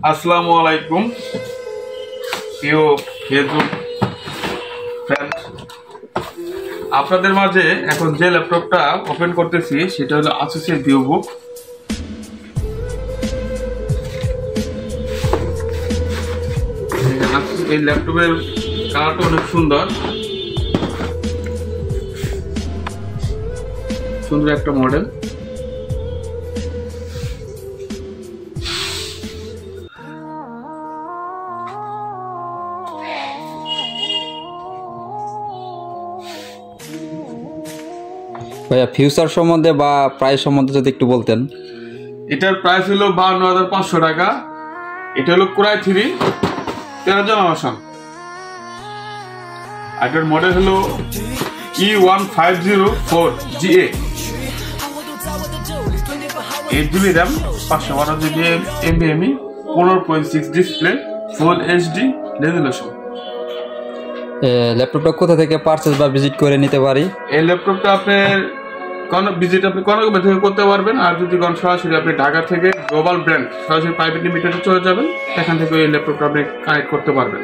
আসসালামু আলাইকুম প্রিয় ফেসবুক ফ্রেন্ড, আপনাদের মাঝে এখন যে ল্যাপটপটা ওপেন করতেছি সেটা হলো আসুসের ভিউবুক। এই ল্যাপটপের কালারটা অনেক সুন্দর একটা মডেল। ভাইয়া ফিউচার সম্বন্ধে বা প্রাইস সম্বন্ধে যদি একটু বলতেন। এটার প্রাইস হলো 52,500 টাকা। এটা হলো কোরাই 3 13 জেনারেশন। এটার মডেল হলো E1504GA, 8GB RAM, 512GB NVMe, 15.6 display, full HD resolution. ল্যাপটপটা কোথা থেকে পারচেজ বা ভিজিট করে নিতে পারি? এই ল্যাপটপটা আপনার কোনো থেকে করতে পারবেন, আর যদি সরাসরি আপনি ঢাকা থেকে গ্লোবাল ব্র্যান্ড সরাসরি প্রাইভেট লিমিটেডে চলে যাবেন, সেখান থেকে এই ল্যাপটপটা আপনি কানেক্ট করতে পারবেন।